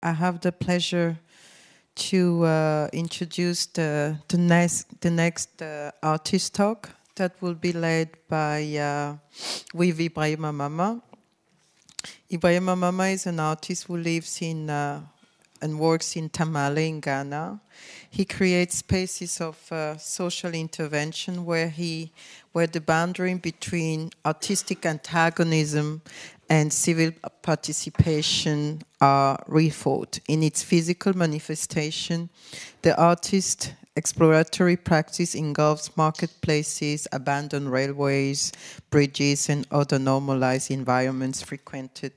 I have the pleasure to introduce the next artist talk that will be led by with Ibrahim Mahama. Ibrahim Mahama is an artist who lives in and works in Tamale in Ghana. He creates spaces of social intervention where the boundary between artistic antagonism and civil participation are rethought. In its physical manifestation, the artist's exploratory practice involves marketplaces, abandoned railways, bridges, and other normalized environments frequented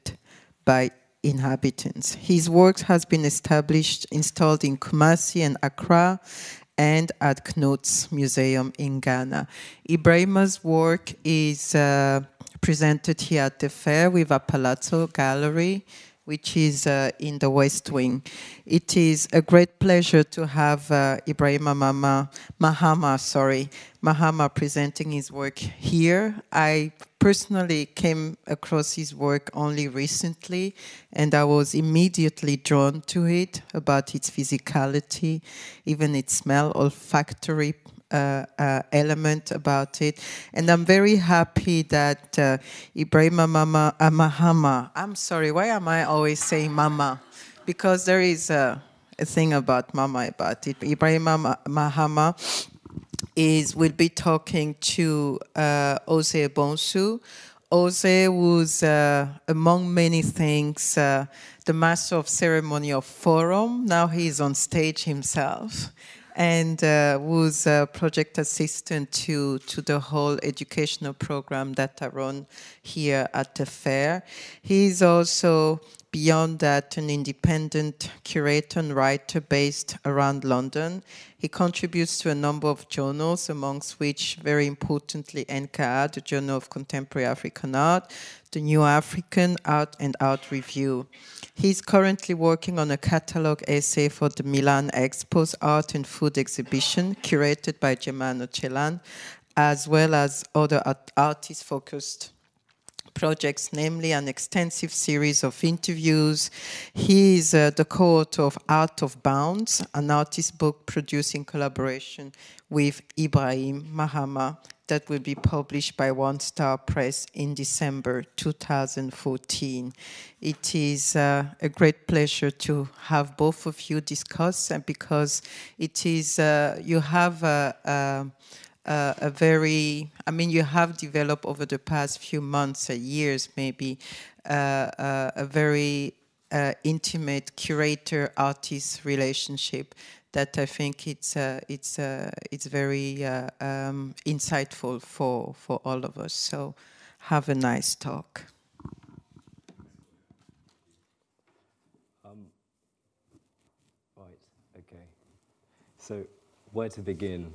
by inhabitants. His work has been installed in Kumasi and Accra and at KNUST Museum in Ghana. Ibrahim's work is presented here at the fair with a Palazzo Gallery, which is in the West Wing. It is a great pleasure to have Ibrahim Mahama presenting his work here. I personally came across his work only recently, and I was immediately drawn to it, about its physicality, even its smell, olfactory element about it. And I'm very happy that Ibrahim Mahama, I'm sorry, why am I always saying Mama? Because there is a thing about Mama about it. Ibrahim Mahama will be talking to Osei Bonsu. Osei was, among many things, the master of ceremony of Forum. Now he is on stage himself, and was a project assistant to the whole educational program that I run here at the fair. He is also, beyond that, an independent curator and writer based around London. He contributes to a number of journals, amongst which, very importantly, NKA, the Journal of Contemporary African Art, the New African Art and Art Review. He's currently working on a catalogue essay for the Milan Expo's Art and Food exhibition, curated by Germano Celan, as well as other artist-focused projects, namely an extensive series of interviews. He is the co-author of Art of Bounds, an artist book produced in collaboration with Ibrahim Mahama that will be published by One Star Press in December 2014. It is a great pleasure to have both of you discuss, and because it is, you have you have developed over the past few months, years maybe, a very intimate curator-artist relationship that I think it's very insightful for all of us. So have a nice talk. Right, okay. So where to begin?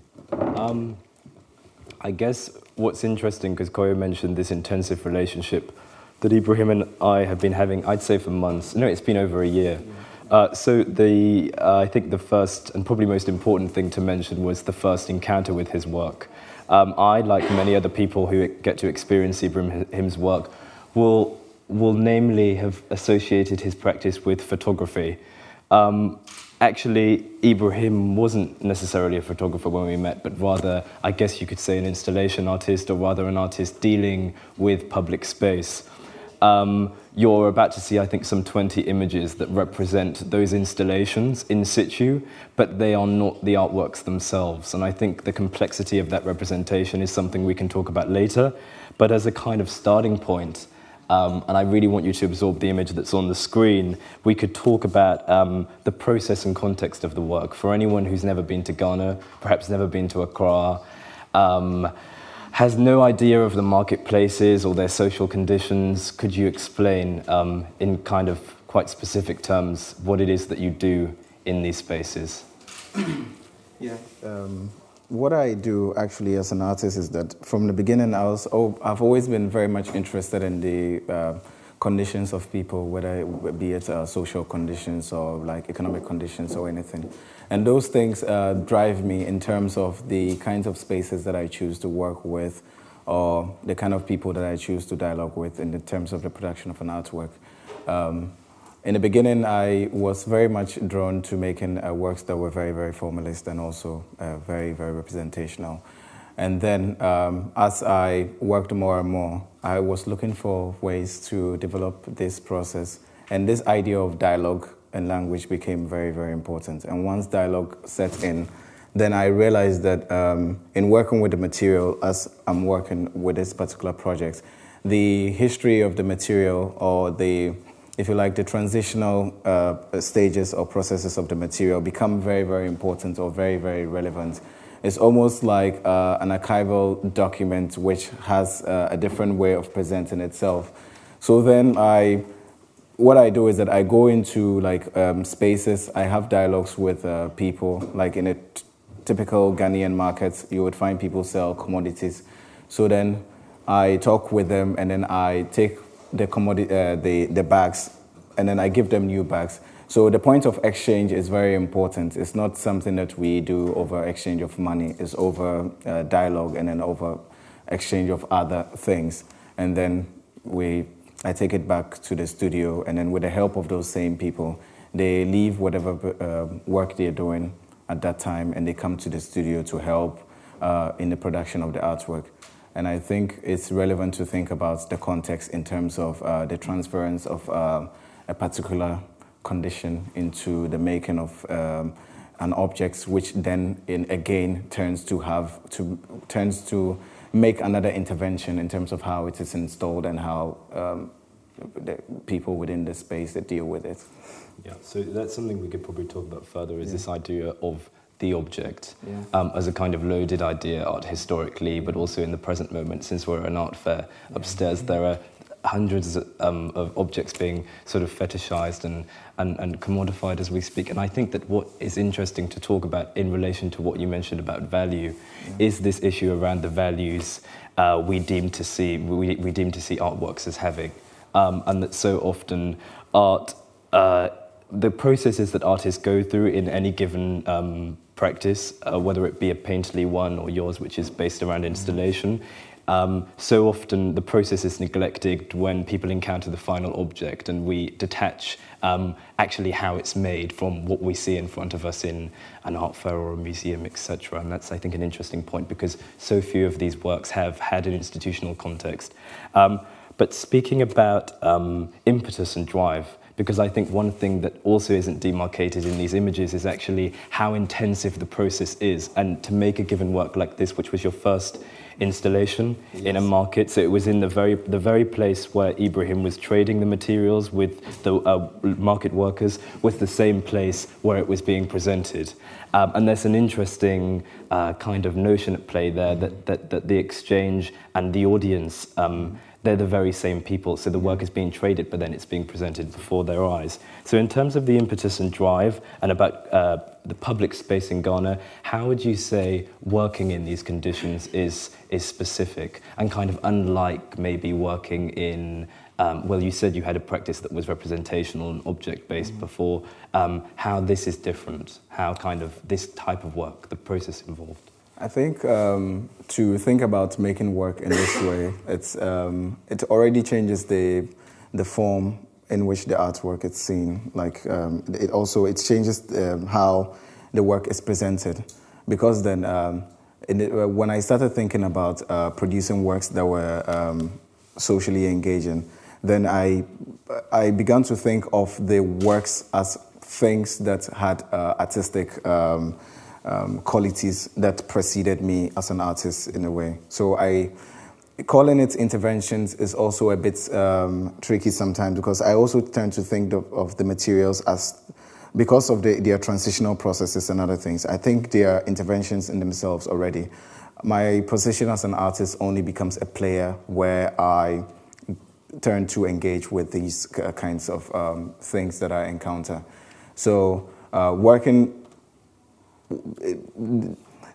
I guess what's interesting, because Koyo mentioned this intensive relationship that Ibrahim and I have been having, I'd say for months. No, it's been over a year. So I think the first and probably most important thing to mention was the first encounter with his work. I, like many other people who get to experience Ibrahim's work, will namely have associated his practice with photography. Actually, Ibrahim wasn't necessarily a photographer when we met, but rather, I guess you could say, an installation artist, or rather an artist dealing with public space. You're about to see, I think, some 20 images that represent those installations in situ, but they are not the artworks themselves. And I think the complexity of that representation is something we can talk about later. But as a kind of starting point, and I really want you to absorb the image that's on the screen, we could talk about the process and context of the work. For anyone who's never been to Ghana, perhaps never been to Accra, has no idea of the marketplaces or their social conditions, could you explain in kind of quite specific terms what it is that you do in these spaces? Yeah. What I do actually as an artist is that from the beginning I've always been very much interested in the conditions of people, whether be it social conditions or like economic conditions or anything. And those things drive me in terms of the kinds of spaces that I choose to work with, or the kind of people that I choose to dialogue with in the terms of the production of an artwork. in the beginning, I was very much drawn to making works that were very, very formalist and also very, very representational. And then as I worked more and more, I was looking for ways to develop this process. And this idea of dialogue and language became very, very important. And once dialogue set in, then I realized that in working with the material, as I'm working with this particular project, the history of the material, or the, if you like, the transitional stages or processes of the material become very, very important or very, very relevant. It's almost like an archival document which has a different way of presenting itself. So then what I do is that I go into like spaces, I have dialogues with people, like in a typical Ghanaian market, you would find people sell commodities. So then I talk with them, and then I take the the bags, and then I give them new bags. So the point of exchange is very important. It's not something that we do over exchange of money. It's over dialogue, and then over exchange of other things. And then I take it back to the studio, and then with the help of those same people, they leave whatever work they're doing at that time, and they come to the studio to help in the production of the artwork. And I think it's relevant to think about the context in terms of the transference of a particular condition into the making of an object, which then again turns to make another intervention in terms of how it is installed and how the people within the space that deal with it. Yeah, so that's something we could probably talk about further, is this idea of the object as a kind of loaded idea, art historically, but also in the present moment. Since we're at an art fair upstairs, there are hundreds of objects being sort of fetishized and commodified as we speak. And I think that what is interesting to talk about in relation to what you mentioned about value is this issue around the values we deem to see artworks as having, and that so often art, the processes that artists go through in any given practice, whether it be a painterly one or yours, which is based around installation, so often the process is neglected when people encounter the final object, and we detach actually how it's made from what we see in front of us in an art fair or a museum, etc. And that's, I think, an interesting point, because so few of these works have had an institutional context. But speaking about impetus and drive, because I think one thing that also isn't demarcated in these images is actually how intensive the process is. And to make a given work like this, which was your first installation in a market, so it was in the very place where Ibrahim was trading the materials with the market workers, was the same place where it was being presented. And there's an interesting kind of notion at play there that the exchange and the audience, they're the very same people. So the work is being traded, but then it's being presented before their eyes. So in terms of the impetus and drive, and about the public space in Ghana, how would you say working in these conditions is specific and kind of unlike maybe working in, well, you said you had a practice that was representational and object-based before, how this is different, how kind of this type of work, the process involved? I think to think about making work in this way, it already changes the form in which the artwork is seen. Like it changes how the work is presented, because then when I started thinking about producing works that were socially engaging, then I began to think of the works as things that had artistic qualities that preceded me as an artist in a way. So calling it interventions is also a bit tricky sometimes, because I also tend to think of the materials as, because of their transitional processes and other things, I think they are interventions in themselves already. My position as an artist only becomes a player where I turn to engage with these kinds of things that I encounter. So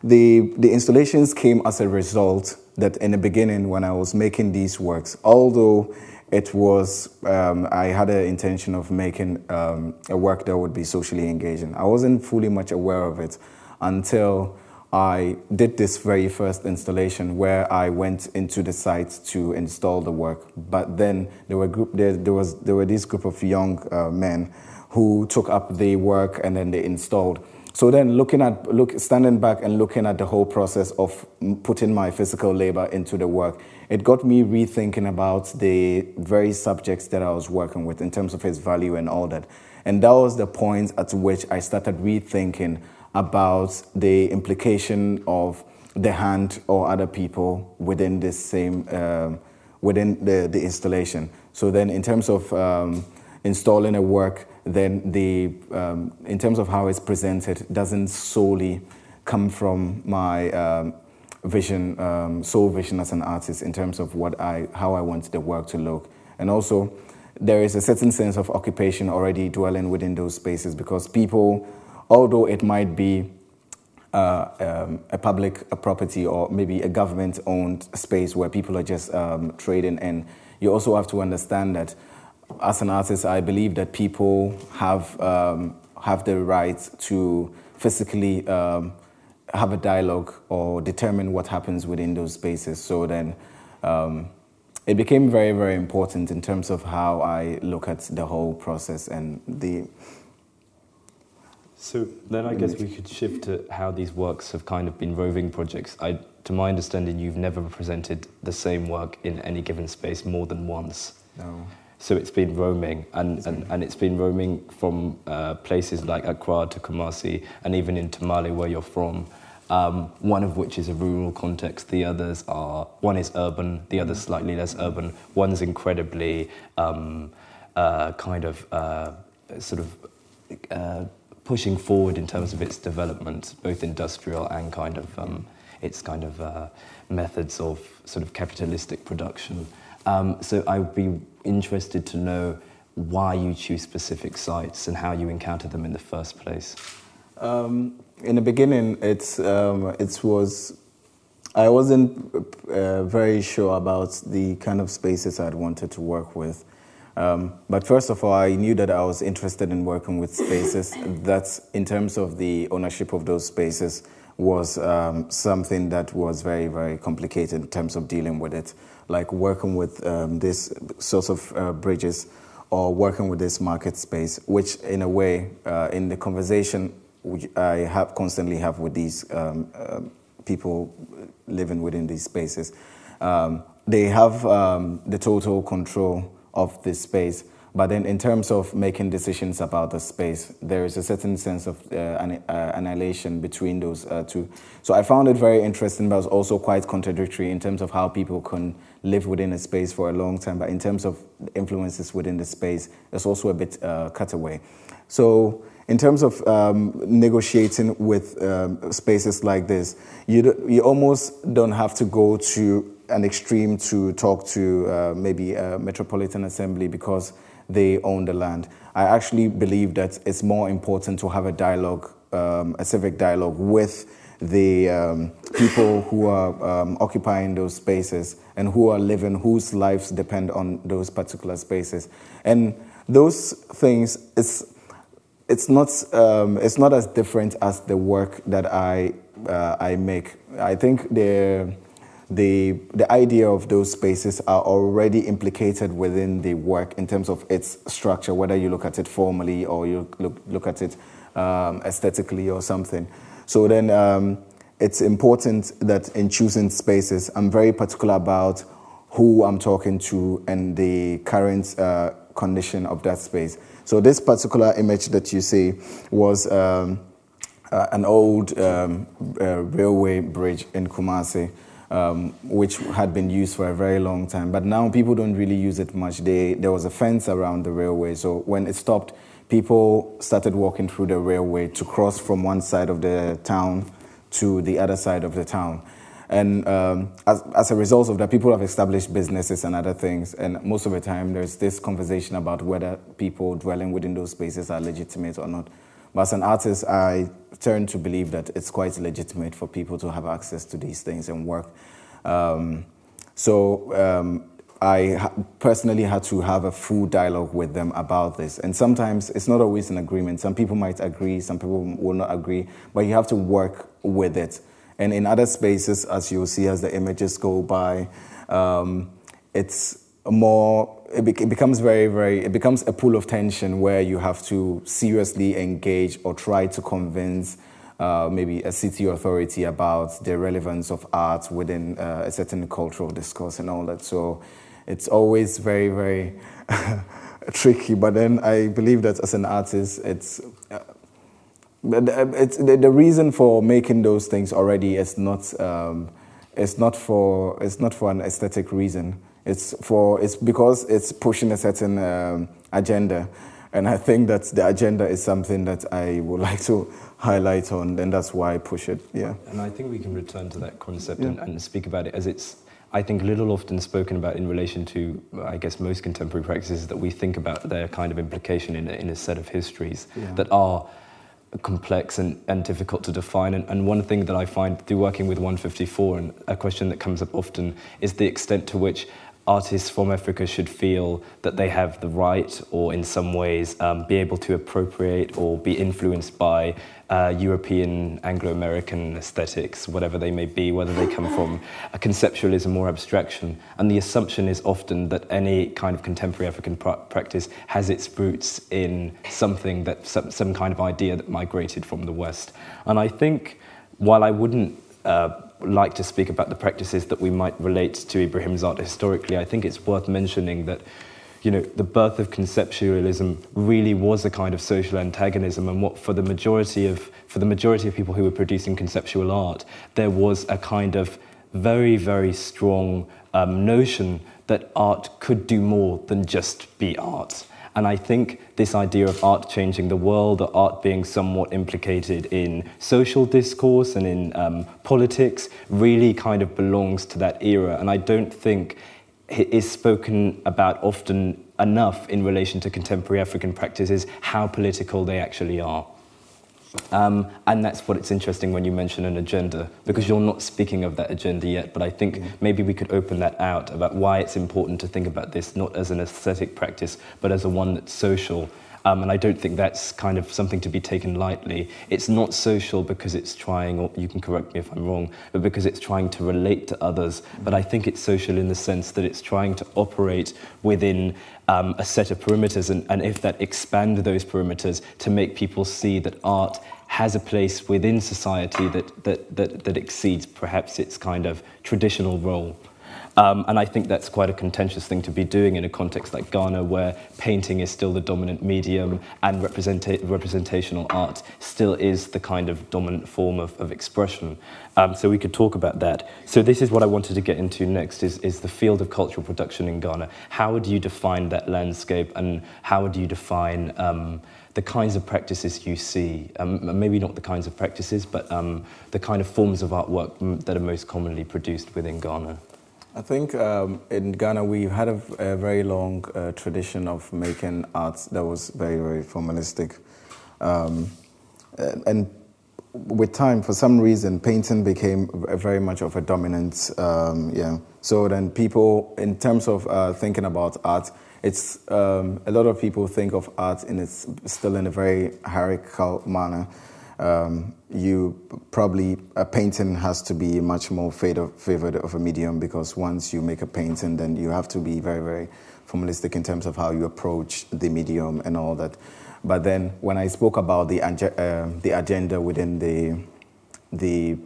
the installations came as a result that in the beginning, when I was making these works, although it was, I had an intention of making a work that would be socially engaging, I wasn't fully much aware of it until I did this very first installation where I went into the site to install the work. But then there were this group of young men who took up the work and then they installed. So then standing back and looking at the whole process of putting my physical labor into the work, it got me rethinking about the very subjects that I was working with in terms of its value and all that. And that was the point at which I started rethinking about the implication of the hand or other people within this same, within the installation. So then in terms of installing a work, then in terms of how it's presented, doesn't solely come from my vision, sole vision as an artist in terms of how I want the work to look. And also, there is a certain sense of occupation already dwelling within those spaces, because people, although it might be a public property or maybe a government-owned space where people are just trading in, you also have to understand that as an artist, I believe that people have the right to physically have a dialogue or determine what happens within those spaces. So then it became very, very important in terms of how I look at the whole process and the... So then I guess we could shift to how these works have kind of been roving projects. To my understanding, you've never presented the same work in any given space more than once. No. So it's been roaming, and it's been roaming from places like Accra to Kumasi, and even in Tamale, where you're from. One of which is a rural context. The others one is urban, the other's slightly less urban. One's incredibly pushing forward in terms of its development, both industrial and its methods of sort of capitalistic production. So I would be interested to know why you choose specific sites and how you encounter them in the first place. In the beginning, I wasn't very sure about the kind of spaces I'd wanted to work with. But first of all, I knew that I was interested in working with spaces that, in terms of the ownership of those spaces, was something that was very, very complicated in terms of dealing with it. Like working with this sorts of bridges or working with this market space, which in a way, in the conversation I constantly have with these people living within these spaces, they have the total control of this space. But then in terms of making decisions about the space, there is a certain sense of annihilation between those two. So I found it very interesting, but it was also quite contradictory in terms of how people can live within a space for a long time. But in terms of influences within the space, it's also a bit cutaway. So in terms of negotiating with spaces like this, you almost don't have to go to an extreme to talk to maybe a metropolitan assembly because they own the land. I actually believe that it's more important to have a dialogue, a civic dialogue with the people who are occupying those spaces and who are living, whose lives depend on those particular spaces. And those things, it's not as different as the work that I make. I think the idea of those spaces are already implicated within the work in terms of its structure, whether you look at it formally or you look at it aesthetically or something. So then it's important that in choosing spaces, I'm very particular about who I'm talking to and the current condition of that space. So this particular image that you see was an old railway bridge in Kumasi, which had been used for a very long time. But now people don't really use it much. There was a fence around the railway, so when it stopped, people started walking through the railway to cross from one side of the town to the other side of the town. And as a result of that, people have established businesses and other things. And most of the time, there's this conversation about whether people dwelling within those spaces are legitimate or not. But as an artist, I turn to believe that it's quite legitimate for people to have access to these things and work. I personally had to have a full dialogue with them about this. And sometimes it's not always an agreement. Some people might agree, some people will not agree, but you have to work with it. And in other spaces, as you'll see as the images go by, it's more, it becomes it becomes a pool of tension where you have to seriously engage or try to convince maybe a city authority about the relevance of art within a certain cultural discourse and all that. So it's always very tricky. But then I believe that as an artist, it's the reason for making those things already is not for an aesthetic reason. It's because it's pushing a certain agenda, and I think that the agenda is something that I would like to highlight on, and that's why I push it. Yeah. And I think we can return to that concept and speak about it as it's, I think, little often spoken about in relation to, I guess, most contemporary practices, that we think about their kind of implication in a set of histories that are complex and difficult to define. And one thing that I find through working with 154, and a question that comes up often, is the extent to which artists from Africa should feel that they have the right, or in some ways be able to appropriate or be influenced by European, Anglo-American aesthetics, whatever they may be, whether they come from a conceptualism or abstraction. And the assumption is often that any kind of contemporary African practice has its roots in something that, some kind of idea that migrated from the West. And I think, while I wouldn't like to speak about the practices that we might relate to Ibrahim's art historically, I think it's worth mentioning that, you know, the birth of conceptualism really was a kind of social antagonism, and what for the majority of people who were producing conceptual art, there was a kind of very strong notion that art could do more than just be art. And I think this idea of art changing the world, or art being somewhat implicated in social discourse and in politics, really kind of belongs to that era. And I don't think it is spoken about often enough in relation to contemporary African practices, how political they actually are. And that's what it's interesting when you mention an agenda, because you're not speaking of that agenda yet, but I think maybe we could open that out about why it's important to think about this not as an aesthetic practice, but as a one that's social. And I don't think that's kind of something to be taken lightly. It's not social because it's trying, or you can correct me if I'm wrong, but because it's trying to relate to others. But I think it's social in the sense that it's trying to operate within a set of perimeters, and if that expand those perimeters to make people see that art has a place within society that exceeds perhaps its kind of traditional role. And I think that's quite a contentious thing to be doing in a context like Ghana, where painting is still the dominant medium and representational art still is the kind of dominant form of expression. So we could talk about that. So this is what I wanted to get into next, is the field of cultural production in Ghana. How would you define that landscape, and how would you define the kinds of practices you see? Maybe not the kinds of practices, but the kind of forms of artwork that are most commonly produced within Ghana. I think in Ghana we've had a very long tradition of making art that was very formalistic, and with time, for some reason, painting became very much of a dominant. So then people, in terms of thinking about art, it's a lot of people think of art still in a very hierarchical manner. A painting has to be much more favored of a medium, because once you make a painting, then you have to be very formalistic in terms of how you approach the medium and all that. But then when I spoke about the agenda within the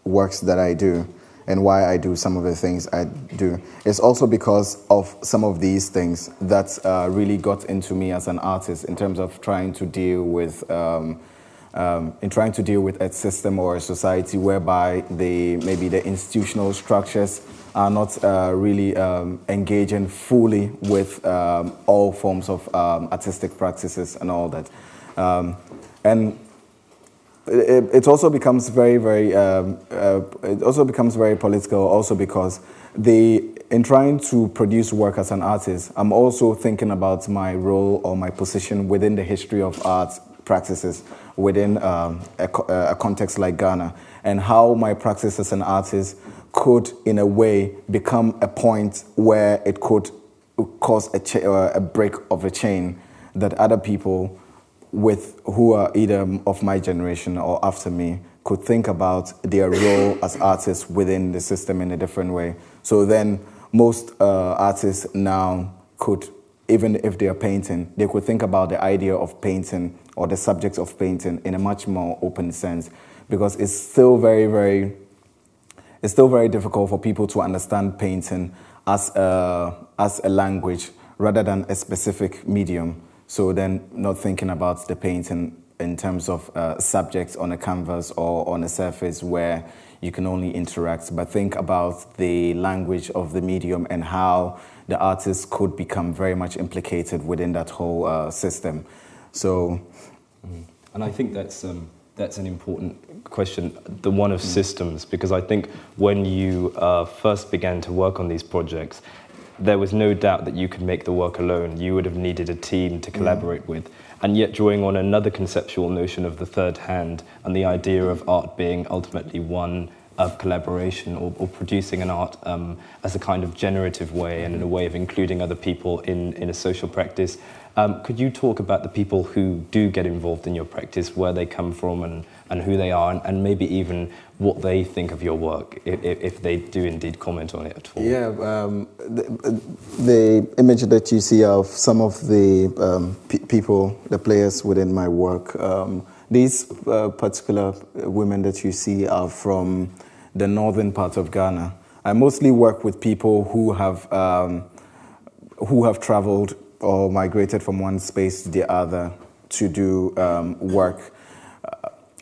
works that I do, and why I do some of the things I do, it's also because of some of these things that really got into me as an artist in terms of trying to deal with a system or a society whereby maybe the institutional structures are not really engaging fully with all forms of artistic practices and all that. And it also becomes very political, also because in trying to produce work as an artist, I'm also thinking about my role or my position within the history of art practices within a context like Ghana, and how my practice as an artist could, in a way, become a point where it could cause a break of a chain that other people who are either of my generation or after me could think about their role as artists within the system in a different way. So then most artists now could, even if they are painting, they could think about the idea of painting or the subject of painting in a much more open sense, because it's still very difficult for people to understand painting as a language rather than a specific medium. So then not thinking about the painting in terms of subjects on a canvas or on a surface where you can only interact, but think about the language of the medium and how the artist could become very much implicated within that whole system. So, and I think that's an important question, the one of systems, because I think when you first began to work on these projects, there was no doubt that you could make the work alone. You would have needed a team to collaborate with. And yet drawing on another conceptual notion of the third hand and the idea of art being ultimately one of collaboration, or producing an art as a kind of generative way and in a way of including other people in a social practice. Could you talk about the people who do get involved in your practice, where they come from and who they are, and maybe even what they think of your work, if they do indeed comment on it at all? Yeah, the image that you see of some of the people, the players within my work, these particular women that you see are from the northern part of Ghana. I mostly work with people who have traveled or migrated from one space to the other to do work.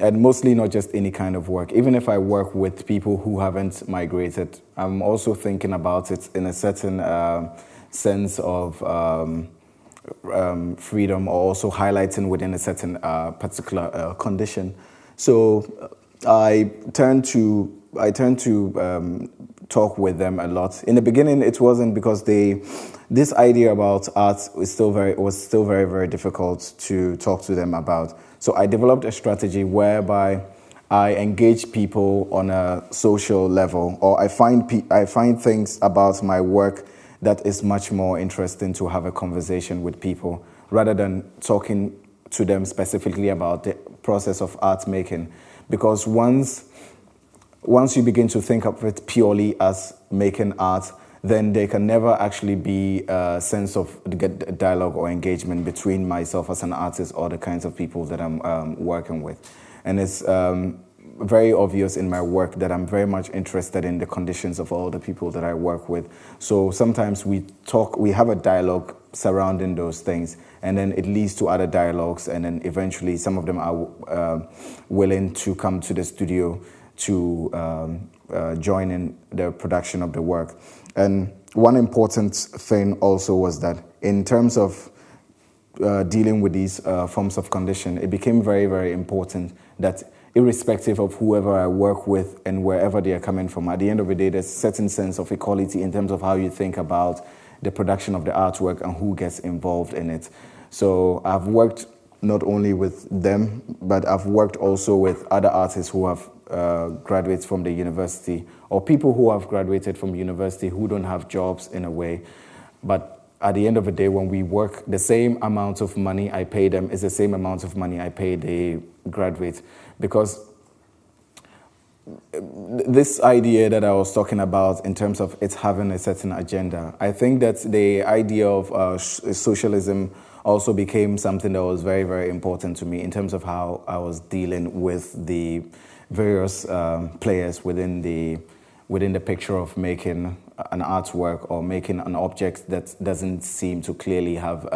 And mostly not just any kind of work. Even if I work with people who haven't migrated, I'm also thinking about it in a certain sense of freedom, or also highlighting within a certain particular condition. So I turn to talk with them a lot. In the beginning, it wasn't because this idea about art was still very difficult to talk to them about. So I developed a strategy whereby I engage people on a social level, or I find things about my work that is much more interesting to have a conversation with people rather than talking to them specifically about the process of art making. Because once you begin to think of it purely as making art, then there can never actually be a sense of dialogue or engagement between myself as an artist or the kinds of people that I'm working with. And it's very obvious in my work that I'm very much interested in the conditions of all the people that I work with. So sometimes we have a dialogue surrounding those things, and then it leads to other dialogues, and then eventually some of them are willing to come to the studio to join in the production of the work. And one important thing also was that in terms of dealing with these forms of condition, it became very, very important that irrespective of whoever I work with and wherever they are coming from, at the end of the day, there's a certain sense of equality in terms of how you think about the production of the artwork and who gets involved in it. So I've worked not only with them, but I've worked also with other artists who have graduates from the university, or people who have graduated from university who don't have jobs in a way. But at the end of the day, when we work, the same amount of money I pay them is the same amount of money I pay the graduate. Because this idea that I was talking about in terms of it having a certain agenda, I think that the idea of socialism also became something that was very, very important to me in terms of how I was dealing with the various players within the picture of making an artwork or making an object that doesn't seem to clearly have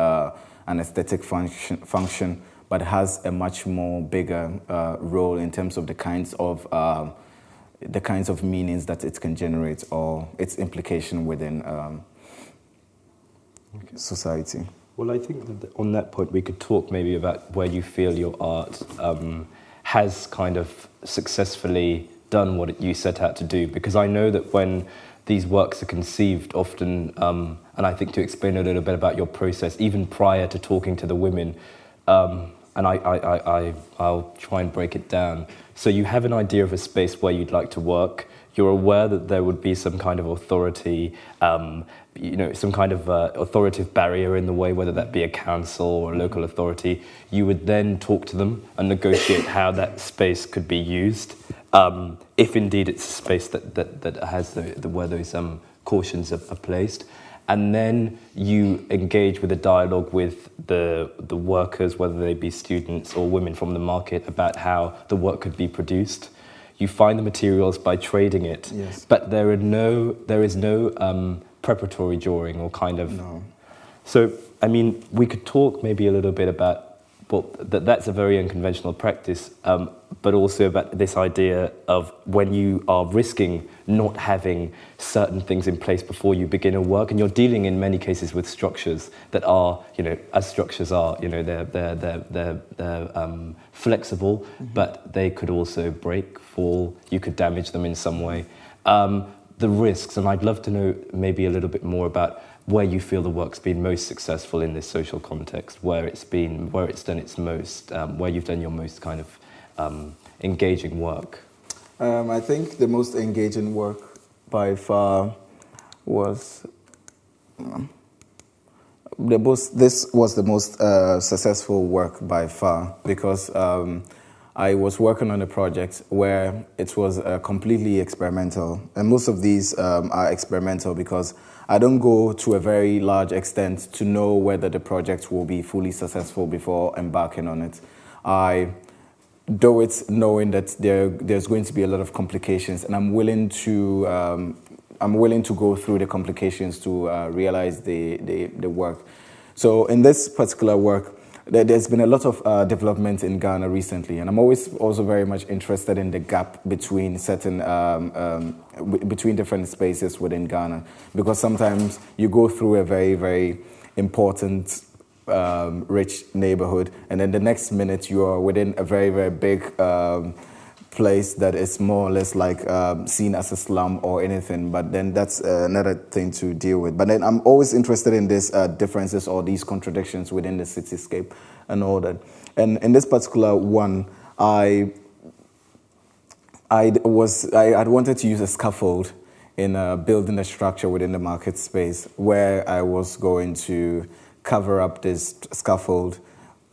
an aesthetic function, but has a much more bigger role in terms of the kinds of meanings that it can generate or its implication within society. Well, I think that on that point we could talk maybe about where you feel your art has kind of successfully done what you set out to do, because I know that when these works are conceived often, and I think to explain a little bit about your process, even prior to talking to the women, and I'll try and break it down. So you have an idea of a space where you'd like to work, you're aware that there would be some kind of authority, some kind of authoritative barrier in the way, whether that be a council or a local authority. You would then talk to them and negotiate how that space could be used, if indeed it's a space that has where those cautions are placed. And then you engage with a dialogue with the workers, whether they be students or women from the market, about how the work could be produced. You find the materials by trading it, yes. But there is no preparatory drawing or kind of. No. So, I mean, we could talk maybe a little bit about, well, that's a very unconventional practice, but also about this idea of when you are risking not having certain things in place before you begin a work, and you're dealing in many cases with structures that are, as structures are, they're flexible, but they could also break, fall, you could damage them in some way. The risks, and I'd love to know maybe a little bit more about where you feel the work's been most successful in this social context, where it's done its most, where you've done your most kind of engaging work. I think the most engaging work by far was this was the most successful work by far, because I was working on a project where it was completely experimental, and most of these are experimental because I don't go to a very large extent to know whether the project will be fully successful before embarking on it. I do it knowing that there's going to be a lot of complications, and I'm willing to go through the complications to realize the work. So in this particular work, there's been a lot of development in Ghana recently, and I'm always also very much interested in the gap between certain between different spaces within Ghana, because sometimes you go through a very, very important rich neighborhood, and then the next minute you are within a very, very big place that is more or less like seen as a slum or anything, but then that's another thing to deal with. But then I'm always interested in these differences or these contradictions within the cityscape and all that. And in this particular one, I had wanted to use a scaffold in building a structure within the market space, where I was going to cover up this scaffold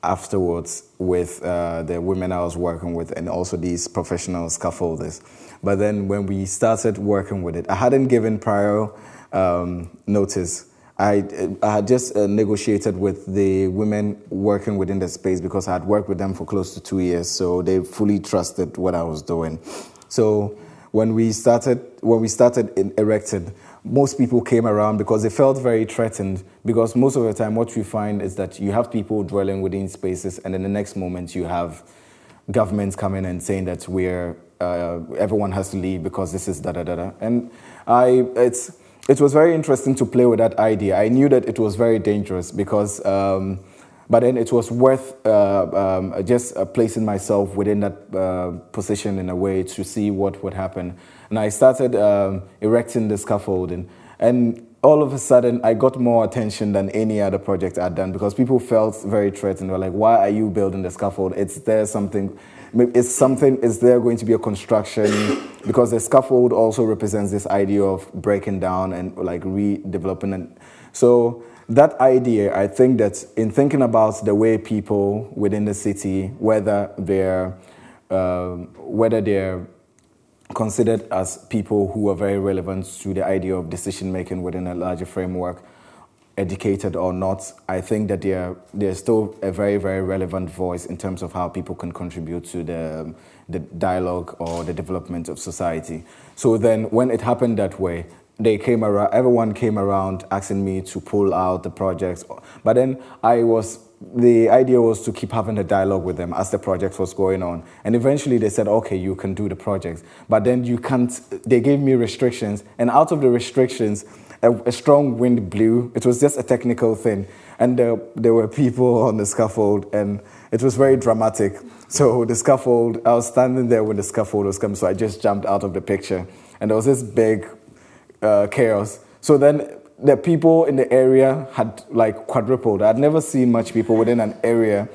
afterwards with the women I was working with, and also these professional scaffolders. But then when we started working with it, I hadn't given prior notice. I had just negotiated with the women working within the space, because I had worked with them for close to 2 years, so they fully trusted what I was doing. So when we started erecting, most people came around because they felt very threatened, because most of the time what we find is that you have people dwelling within spaces, and in the next moment you have governments coming and saying that everyone has to leave because this is da-da-da-da. And it was very interesting to play with that idea. I knew that it was very dangerous, because but then it was worth just placing myself within that position in a way to see what would happen. And I started erecting the scaffolding, and all of a sudden I got more attention than any other project I'd done, because people felt very threatened. They were like, why are you building the scaffold? Is there going to be a construction? Because the scaffold also represents this idea of breaking down and like redeveloping. And so that idea, I think that in thinking about the way people within the city, whether they're considered as people who are very relevant to the idea of decision-making within a larger framework, educated or not, I think that they're still a very, very relevant voice in terms of how people can contribute to the dialogue or the development of society. So then when it happened that way, everyone came around asking me to pull out the projects. But then the idea was to keep having a dialogue with them as the project was going on. And eventually they said, okay, you can do the project. But then you can't, they gave me restrictions. And out of the restrictions, a strong wind blew. It was just a technical thing. And there were people on the scaffold, and it was very dramatic. So the scaffold, I was standing there when the scaffold was coming, so I just jumped out of the picture. And there was this big chaos. So then the people in the area had like quadrupled. I'd never seen much people within an area.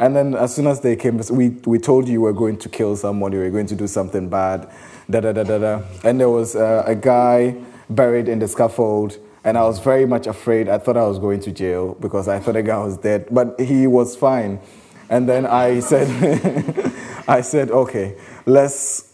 And then as soon as they came, we told you were going to kill someone, you were going to do something bad, And there was a guy buried in the scaffold, and I was very much afraid. I thought I was going to jail because I thought the guy was dead, but he was fine. And then I said, I said, okay, let's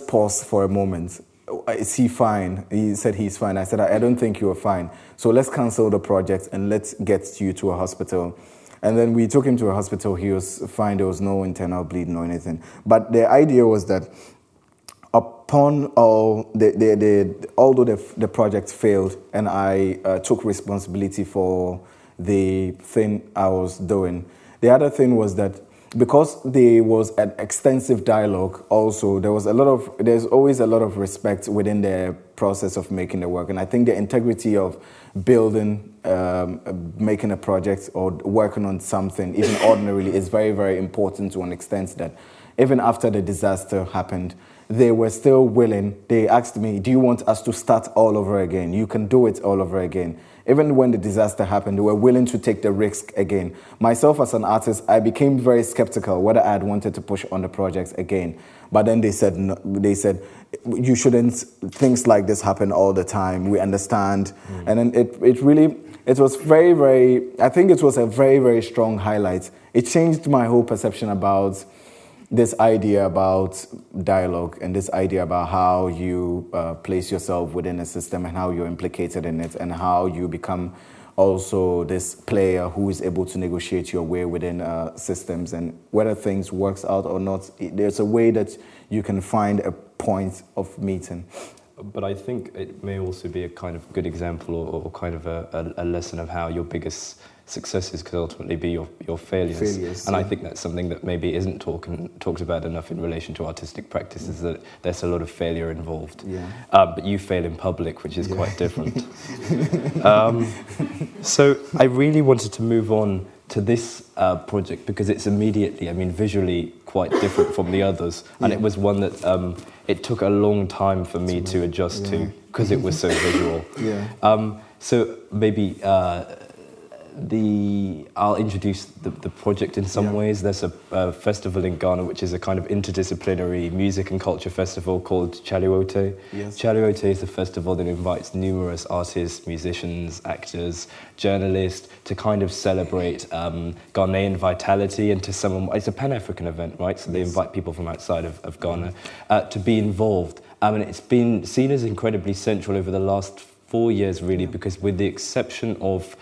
pause for a moment. Is he fine? He said he's fine. I said, I don't think you're fine. So let's cancel the project and let's get you to a hospital. And then we took him to a hospital. He was fine. There was no internal bleeding or anything. But the idea was that upon all, although the project failed and I took responsibility for the thing I was doing, the other thing was that because there was an extensive dialogue also, there's always a lot of respect within the process of making the work. And I think the integrity of building, making a project or working on something, even ordinarily, is very, very important to an extent that even after the disaster happened, they were still willing. They asked me, do you want us to start all over again? You can do it all over again. Even when the disaster happened, they were willing to take the risk again. Myself as an artist, I became very skeptical whether I had wanted to push on the projects again. But then they said, no, you shouldn't, things like this happen all the time. We understand. And then it was very, very, I think it was a very, very strong highlight. It changed my whole perception about this idea about dialogue and this idea about how you place yourself within a system and how you're implicated in it and how you become also this player who is able to negotiate your way within systems, and whether things works out or not, there's a way that you can find a point of meeting. But I think it may also be a kind of good example or kind of a lesson of how your biggest successes could ultimately be your failures. And I think that's something that maybe isn't talked about enough in relation to artistic practices, that there's a lot of failure involved. But you fail in public, which is quite different. So I really wanted to move on to this project because it's immediately, I mean, visually quite different from the others. And it was one that it took a long time for me to adjust to because it was so visual. So maybe I'll introduce the project in some ways. There's a festival in Ghana which is a kind of interdisciplinary music and culture festival called Chaliwote. Chaliwote is a festival that invites numerous artists, musicians, actors, journalists to kind of celebrate Ghanaian vitality and to it's a Pan-African event, right? So they invite people from outside of Ghana to be involved. And it's been seen as incredibly central over the last 4 years, really, because with the exception of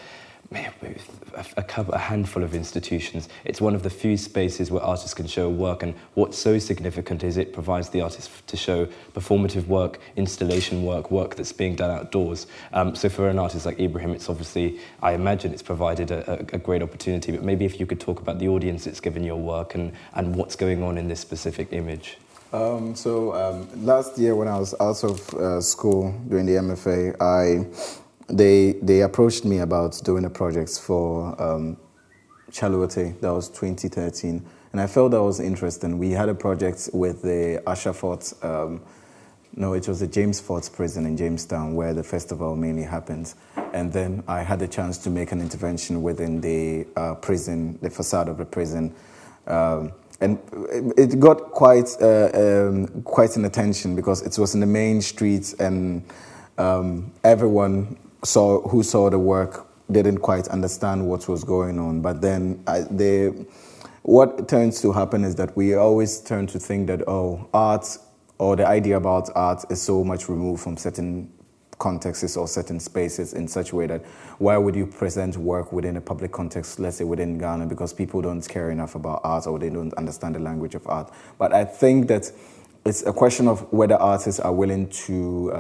a handful of institutions, it's one of the few spaces where artists can show work, and what's so significant is it provides the artists to show performative work, installation work that's being done outdoors. So for an artist like Ibrahim, it's obviously, I imagine it's provided a great opportunity, but maybe if you could talk about the audience it's given your work and what's going on in this specific image. Last year when I was out of school doing the MFA, They approached me about doing a project for Chaliwote. That was 2013, and I felt that was interesting. We had a project with the Asherfort, it was the James Fort prison in Jamestown, where the festival mainly happens. And then I had the chance to make an intervention within the prison, the facade of the prison. And it got quite an attention because it was in the main streets, and everyone who saw the work didn't quite understand what was going on. But then what tends to happen is that we always turn to think that, art or the idea about art is so much removed from certain contexts or certain spaces in such a way that why would you present work within a public context, let's say within Ghana, because people don't care enough about art or they don't understand the language of art. But I think that it's a question of whether artists are willing to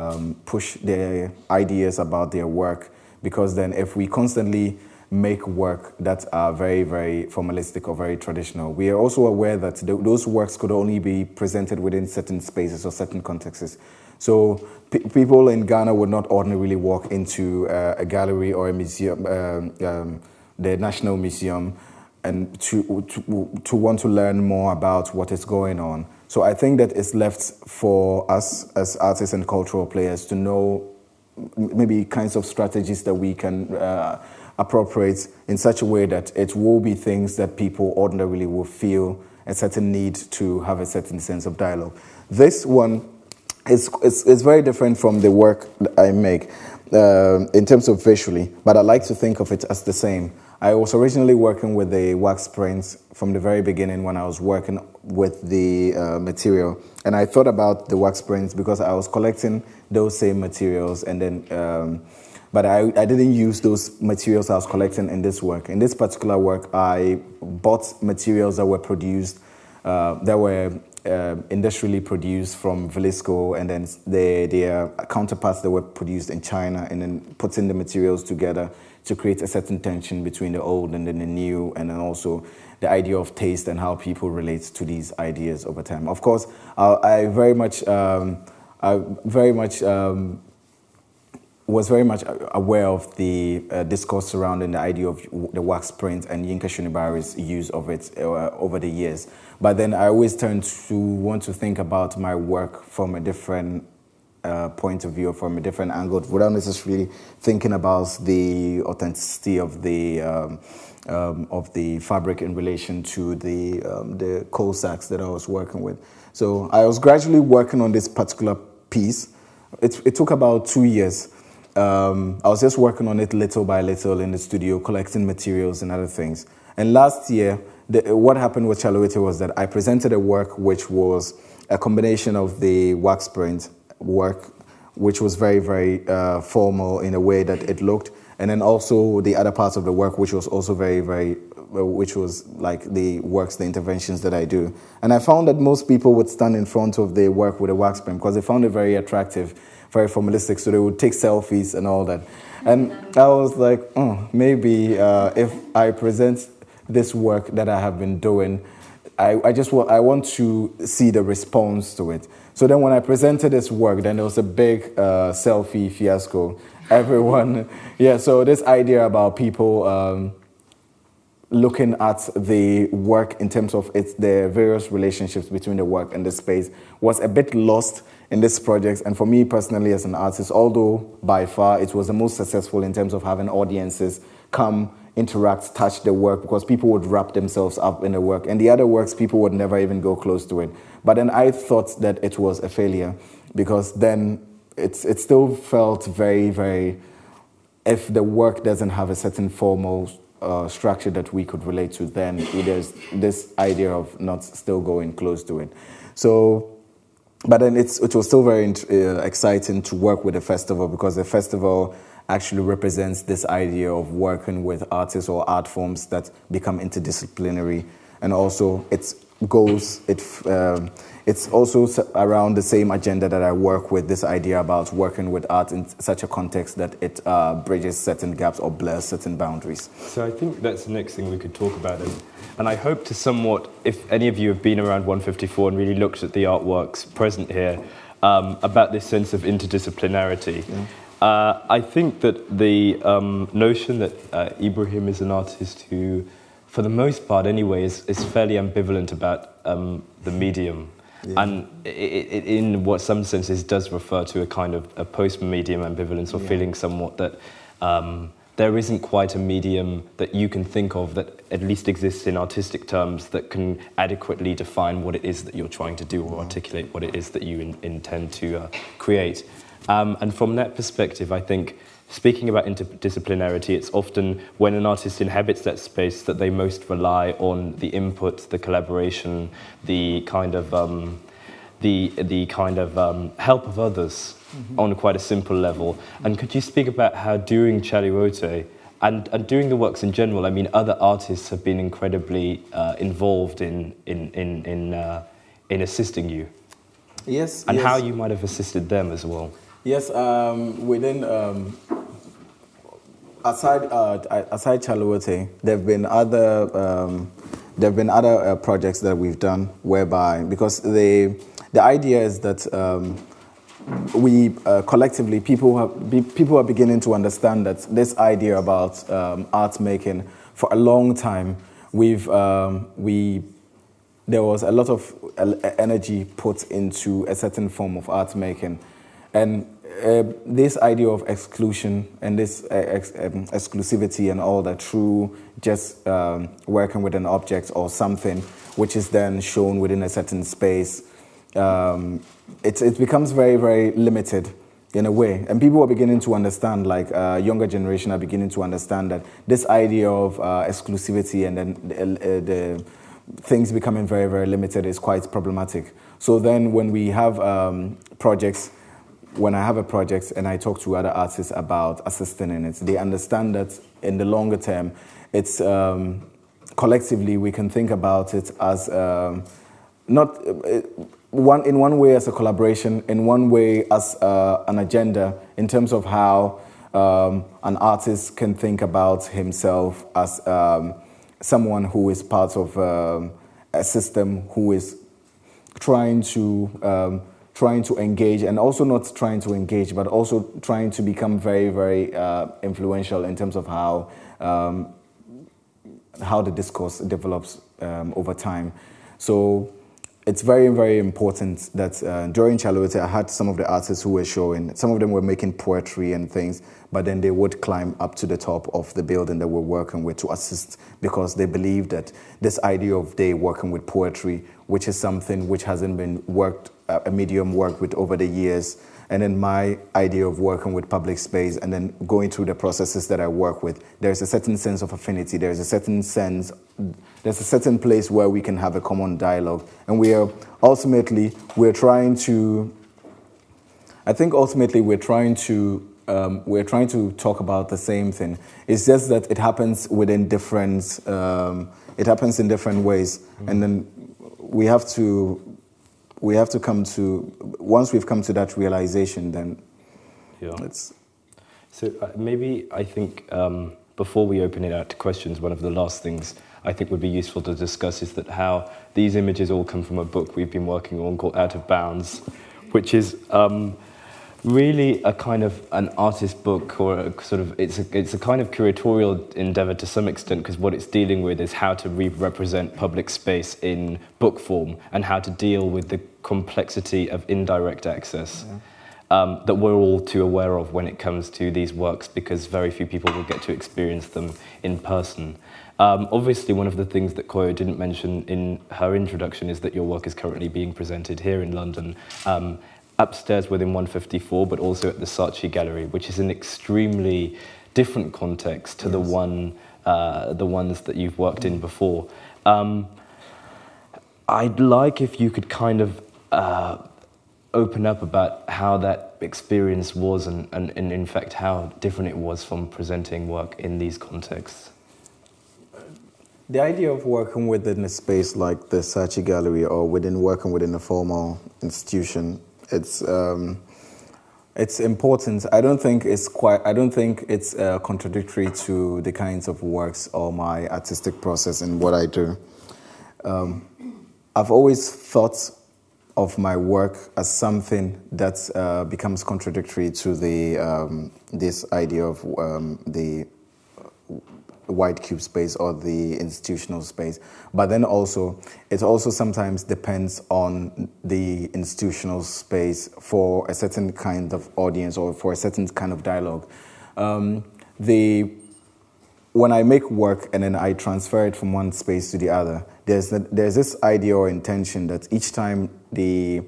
push their ideas about their work, because then if we constantly make work that are very, very formalistic or very traditional, we are also aware that those works could only be presented within certain spaces or certain contexts. So people in Ghana would not ordinarily walk into a gallery or a museum, the National Museum, and to want to learn more about what is going on. So I think that it's left for us as artists and cultural players to know maybe kinds of strategies that we can appropriate in such a way that it will be things that people ordinarily will feel a certain need to have a certain sense of dialogue. This one is very different from the work that I make in terms of visually, but I like to think of it as the same. I was originally working with the wax prints from the very beginning when I was working with the material. And I thought about the wax prints because I was collecting those same materials, and then, but I didn't use those materials I was collecting in this work. In this particular work, I bought materials that were produced, that were industrially produced from Velisco, and then their counterparts that were produced in China, and then putting the materials together to create a certain tension between the old and then the new, and then also the idea of taste and how people relate to these ideas over time. Of course, I was very much aware of the discourse surrounding the idea of the wax print and Yinka Shunibari's use of it over the years. But then I always turned to want to think about my work from a different point of view, from a different angle, without necessarily thinking about the authenticity of the fabric in relation to the coal sacks that I was working with. So I was gradually working on this particular piece. It took about 2 years. I was just working on it little by little in the studio, collecting materials and other things. And last year, what happened with Chaluete was that I presented a work which was a combination of the wax print work, which was very, very formal in a way that it looked, and then also the other parts of the work, which was also very, very, which was like the works, the interventions that I do. And I found that most people would stand in front of the work with a wax print because they found it very attractive, very formalistic, so they would take selfies and all that. And I was like, maybe if I present this work that I have been doing, I want to see the response to it. So then when I presented this work, then there was a big selfie fiasco. Everyone, so this idea about people looking at the work in terms of the various relationships between the work and the space was a bit lost in this project. And for me personally as an artist, although by far it was the most successful in terms of having audiences come, interact, touch the work, because people would wrap themselves up in the work. And the other works, people would never even go close to it. But then I thought that it was a failure, because then it still felt very, very, if the work doesn't have a certain formal structure that we could relate to, then there's this idea of not still going close to it. So, but then it was still very exciting to work with the festival, because the festival actually represents this idea of working with artists or art forms that become interdisciplinary, and also it's also around the same agenda that I work with, this idea about working with art in such a context that it bridges certain gaps or blurs certain boundaries. So I think that's the next thing we could talk about. And I hope to somewhat, if any of you have been around 154 and really looked at the artworks present here, about this sense of interdisciplinarity. Yeah. I think that the notion that Ibrahim is an artist who, for the most part anyway, is fairly ambivalent about the medium. Yeah. And it, in what some senses does refer to a kind of a post-medium ambivalence, or feeling somewhat that there isn't quite a medium that you can think of that at least exists in artistic terms that can adequately define what it is that you're trying to do, or articulate what it is that you intend to create. And from that perspective, I think, speaking about interdisciplinarity, it's often when an artist inhabits that space that they most rely on the input, the collaboration, the kind of help of others on quite a simple level. And could you speak about how doing Chaliwote and doing the works in general, I mean, other artists have been incredibly involved in assisting you? Yes. And how you might have assisted them as well. Yes, within aside Chaliwote, there've been other projects that we've done whereby, because the idea is that we collectively people are beginning to understand that this idea about art making, for a long time there was a lot of energy put into a certain form of art making. And this idea of exclusion and this exclusivity and all that through just working with an object or something which is then shown within a certain space, it becomes very, very limited in a way. And people are beginning to understand, like younger generation are beginning to understand that this idea of exclusivity and then the things becoming very, very limited is quite problematic. So then when we have projects, when I have a project and I talk to other artists about assisting in it, they understand that in the longer term, it's collectively we can think about it as not in one way as a collaboration, in one way as an agenda in terms of how an artist can think about himself as someone who is part of a system who is trying to engage, and also not trying to engage, but also trying to become very, very influential in terms of how the discourse develops over time. So it's very, very important that during Charlotte, I had some of the artists who were showing, some of them were making poetry and things, but then they would climb up to the top of the building that we're working with to assist, because they believe that this idea of they working with poetry, which is something which hasn't been a medium worked with over the years, and then my idea of working with public space and then going through the processes that I work with, there's a certain sense of affinity, there's a certain place where we can have a common dialogue. And we're trying to talk about the same thing. It's just that it happens within different, it happens in different ways. Mm-hmm. And then we have to come to, once we've come to that realization, then it's... So maybe I think before we open it out to questions, one of the last things I think would be useful to discuss is that how these images all come from a book we've been working on called Out of Bounds, which is really a kind of an artist book, or a sort of, it's a kind of curatorial endeavor to some extent, because what it's dealing with is how to represent public space in book form and how to deal with the complexity of indirect access that we're all too aware of when it comes to these works, because very few people will get to experience them in person. Obviously, one of the things that Koyo didn't mention in her introduction is that your work is currently being presented here in London, upstairs within 154, but also at the Saatchi Gallery, which is an extremely different context to the ones that you've worked in before. I'd like if you could kind of open up about how that experience was and in fact how different it was from presenting work in these contexts. The idea of working within a space like the Saatchi Gallery, or working within a formal institution, it's important. I don't think it's contradictory to the kinds of works or my artistic process and what I do. I've always thought of my work as something that becomes contradictory to this idea of the white cube space or the institutional space. But then also, it also sometimes depends on the institutional space for a certain kind of audience or for a certain kind of dialogue. When I make work and then I transfer it from one space to the other, there's this idea or intention that each time the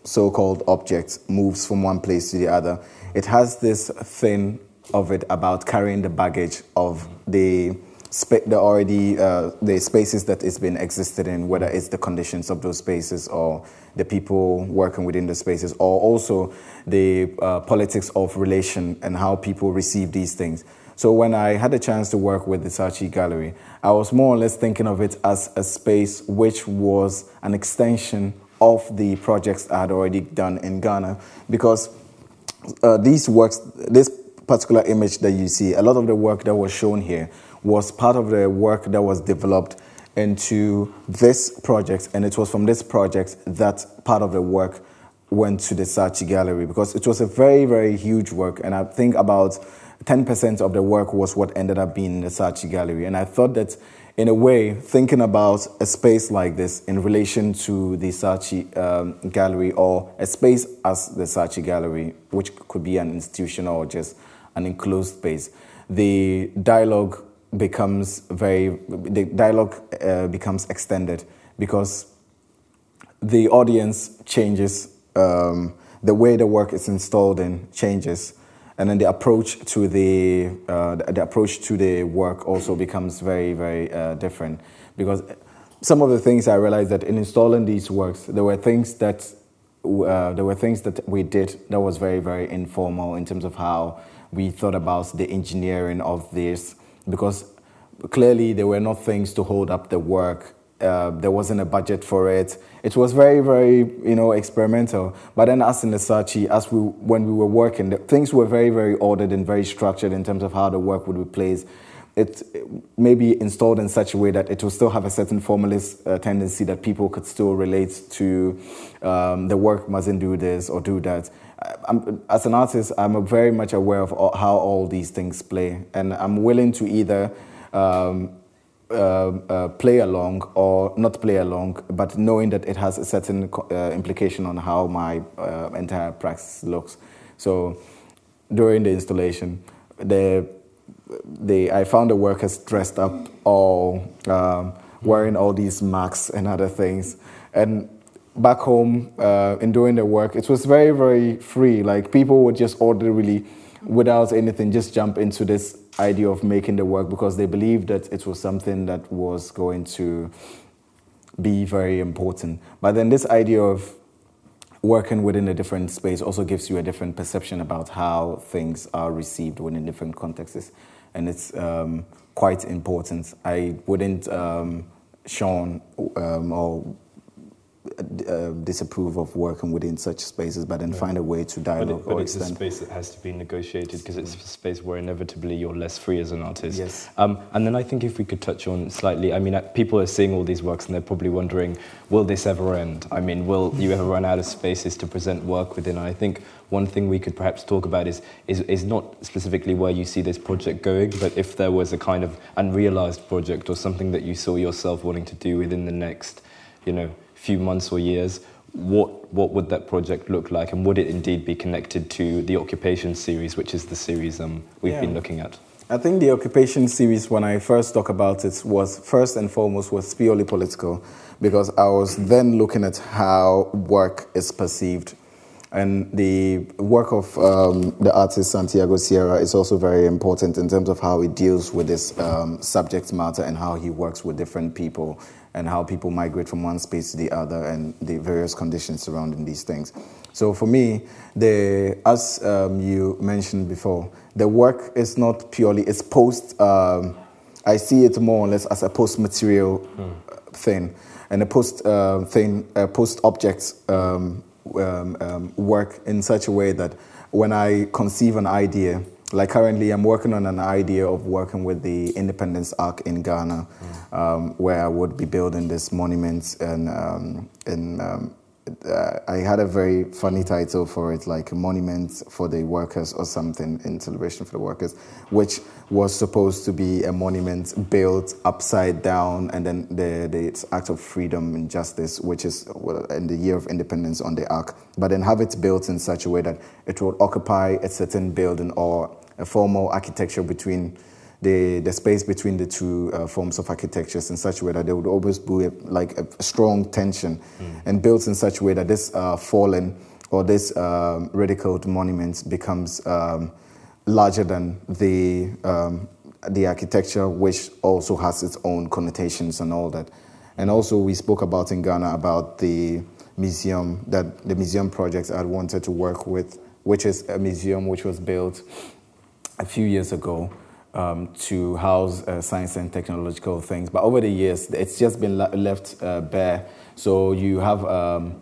so-called object moves from one place to the other, it has this thing of it about carrying the baggage of the spaces that it's been existed in, whether it's the conditions of those spaces or the people working within the spaces, or also the politics of relation and how people receive these things. So when I had a chance to work with the Saatchi Gallery, I was more or less thinking of it as a space which was an extension of the projects I had already done in Ghana, because these works, this particular image that you see, a lot of the work that was shown here was part of the work that was developed into this project, and it was from this project that part of the work went to the Saatchi Gallery, because it was a very, very huge work, and I think about 10% of the work was what ended up being in the Saatchi Gallery. And I thought that in a way, thinking about a space like this in relation to the Saatchi Gallery, or a space as the Saatchi Gallery, which could be an institution or just an enclosed space, the dialogue becomes extended, because the audience changes, the way the work is installed in changes, and then the approach to the work also becomes very, very different. Because some of the things I realized that in installing these works, there were things that we did that was very, very informal in terms of how we thought about the engineering of this, because clearly there were not things to hold up the work. There wasn't a budget for it. It was very, very, experimental. But then as in the Saatchi, when we were working, things were very, very ordered and very structured in terms of how the work would be placed. It may be installed in such a way that it will still have a certain formalist tendency that people could still relate to. The work mustn't do this or do that. As an artist, I'm very much aware of how all these things play, and I'm willing to either play along or not play along, but knowing that it has a certain implication on how my entire practice looks. So during the installation, I found the workers dressed up, all wearing all these masks and other things. And back home, in doing the work, it was very, very free. Like, people would just orderly, without anything, just jump into this idea of making the work, because they believed that it was something that was going to be very important. But then this idea of working within a different space also gives you a different perception about how things are received within different contexts. And it's quite important. I wouldn't shun or disapprove of working within such spaces, but then find a way to dialogue. But it's a space that has to be negotiated, because it's a space where inevitably you're less free as an artist. Yes. And then I think if we could touch on slightly, I mean, people are seeing all these works and they're probably wondering, will this ever end? I mean, will you ever run out of spaces to present work within? And I think one thing we could perhaps talk about is not specifically where you see this project going, but if there was a kind of unrealized project or something that you saw yourself wanting to do within the next, few months or years, what would that project look like, and would it indeed be connected to the Occupation series, which is the series we've been looking at? I think the Occupation series, when I first talked about it, was first and foremost was purely political, because I was then looking at how work is perceived. And the work of the artist Santiago Sierra is also very important in terms of how he deals with this subject matter, and how he works with different people, and how people migrate from one space to the other, and the various conditions surrounding these things. So for me, as you mentioned before, the work is not purely, it's post, I see it more or less as a post-material thing, and a post-object work in such a way that when I conceive an idea, like currently I'm working on an idea of working with the Independence Arc in Ghana, where I would be building this monument, and I had a very funny title for it, like a monument for the workers or something, in celebration for the workers, which was supposed to be a monument built upside down, and then the act of freedom and justice, which is in the year of independence on the arc, but then have it built in such a way that it will occupy a certain building or a formal architecture between the space between the two forms of architectures, in such a way that there would always be like a strong tension, and built in such a way that this fallen or this ridiculed monument becomes larger than the architecture, which also has its own connotations and all that. And also we spoke about in Ghana about the museum projects I wanted to work with, which is a museum which was built a few years ago to house science and technological things. But over the years, it's just been left bare. So you have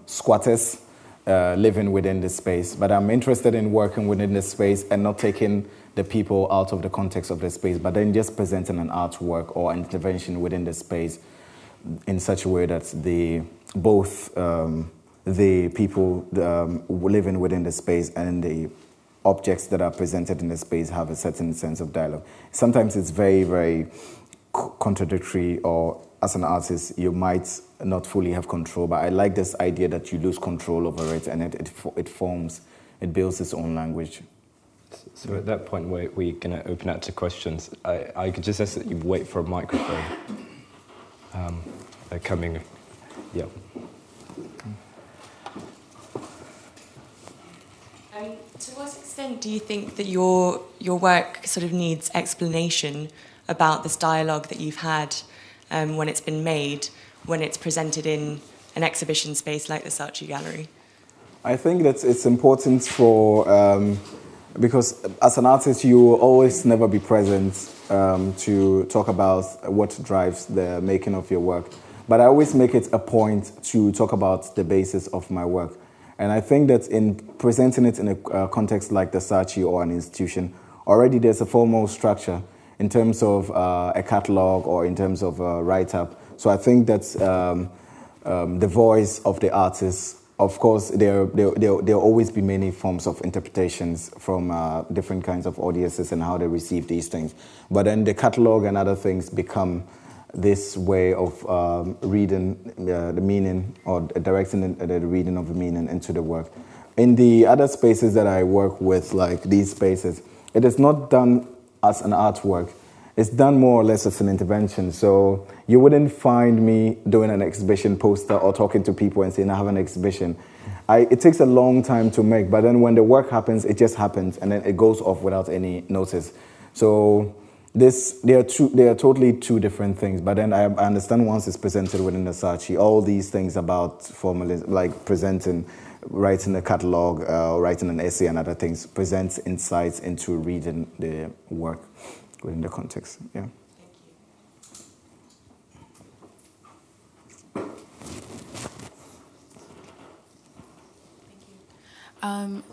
squatters living within this space. But I'm interested in working within this space and not taking the people out of the context of the space, but then just presenting an artwork or an intervention within the space in such a way that both the people living within the space and the objects that are presented in the space have a certain sense of dialogue. Sometimes it's very, very contradictory, or as an artist, you might not fully have control. But I like this idea that you lose control over it, and it forms, it builds its own language. So at that point, we're going to open out to questions. I could just ask that you wait for a microphone. They're coming. Yeah. To what extent do you think that your work sort of needs explanation about this dialogue that you've had when it's been made, when it's presented in an exhibition space like the Saatchi Gallery? I think that it's important for, because as an artist you will always never be present to talk about what drives the making of your work. But I always make it a point to talk about the basis of my work. And I think that in presenting it in a context like the Saatchi or an institution, already there's a formal structure in terms of a catalog or in terms of a write-up. So I think that the voice of the artist, of course, there'll always be many forms of interpretations from different kinds of audiences and how they receive these things. But then the catalog and other things become this way of reading the meaning, or directing the reading of the meaning into the work. In the other spaces that I work with, like these spaces, it is not done as an artwork. It's done more or less as an intervention. So you wouldn't find me doing an exhibition poster or talking to people and saying, I have an exhibition. It takes a long time to make, but then when the work happens, it just happens, and then it goes off without any notice. So they are totally two different things. But then I understand once it's presented within the Saatchi, all these things about formalism, like presenting, writing a catalog, writing an essay and other things, presents insights into reading the work within the context. Yeah.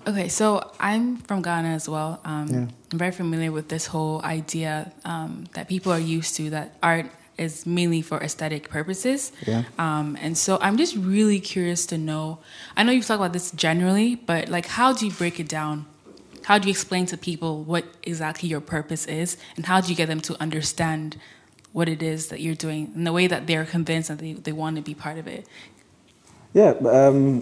Okay, so I'm from Ghana as well. I'm very familiar with this whole idea that people are used to, that art is mainly for aesthetic purposes. Yeah. And so I'm just really curious to know, I know you've talked about this generally, but like, how do you break it down? How do you explain to people what exactly your purpose is, and how do you get them to understand what it is that you're doing in the way that they're convinced that they want to be part of it? Yeah,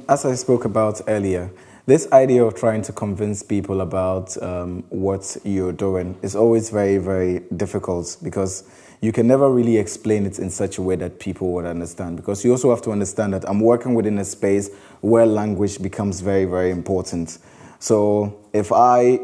as I spoke about earlier, this idea of trying to convince people about what you're doing is always very, very difficult, because you can never really explain it in such a way that people would understand. Because you also have to understand that I'm working within a space where language becomes very, very important. So if I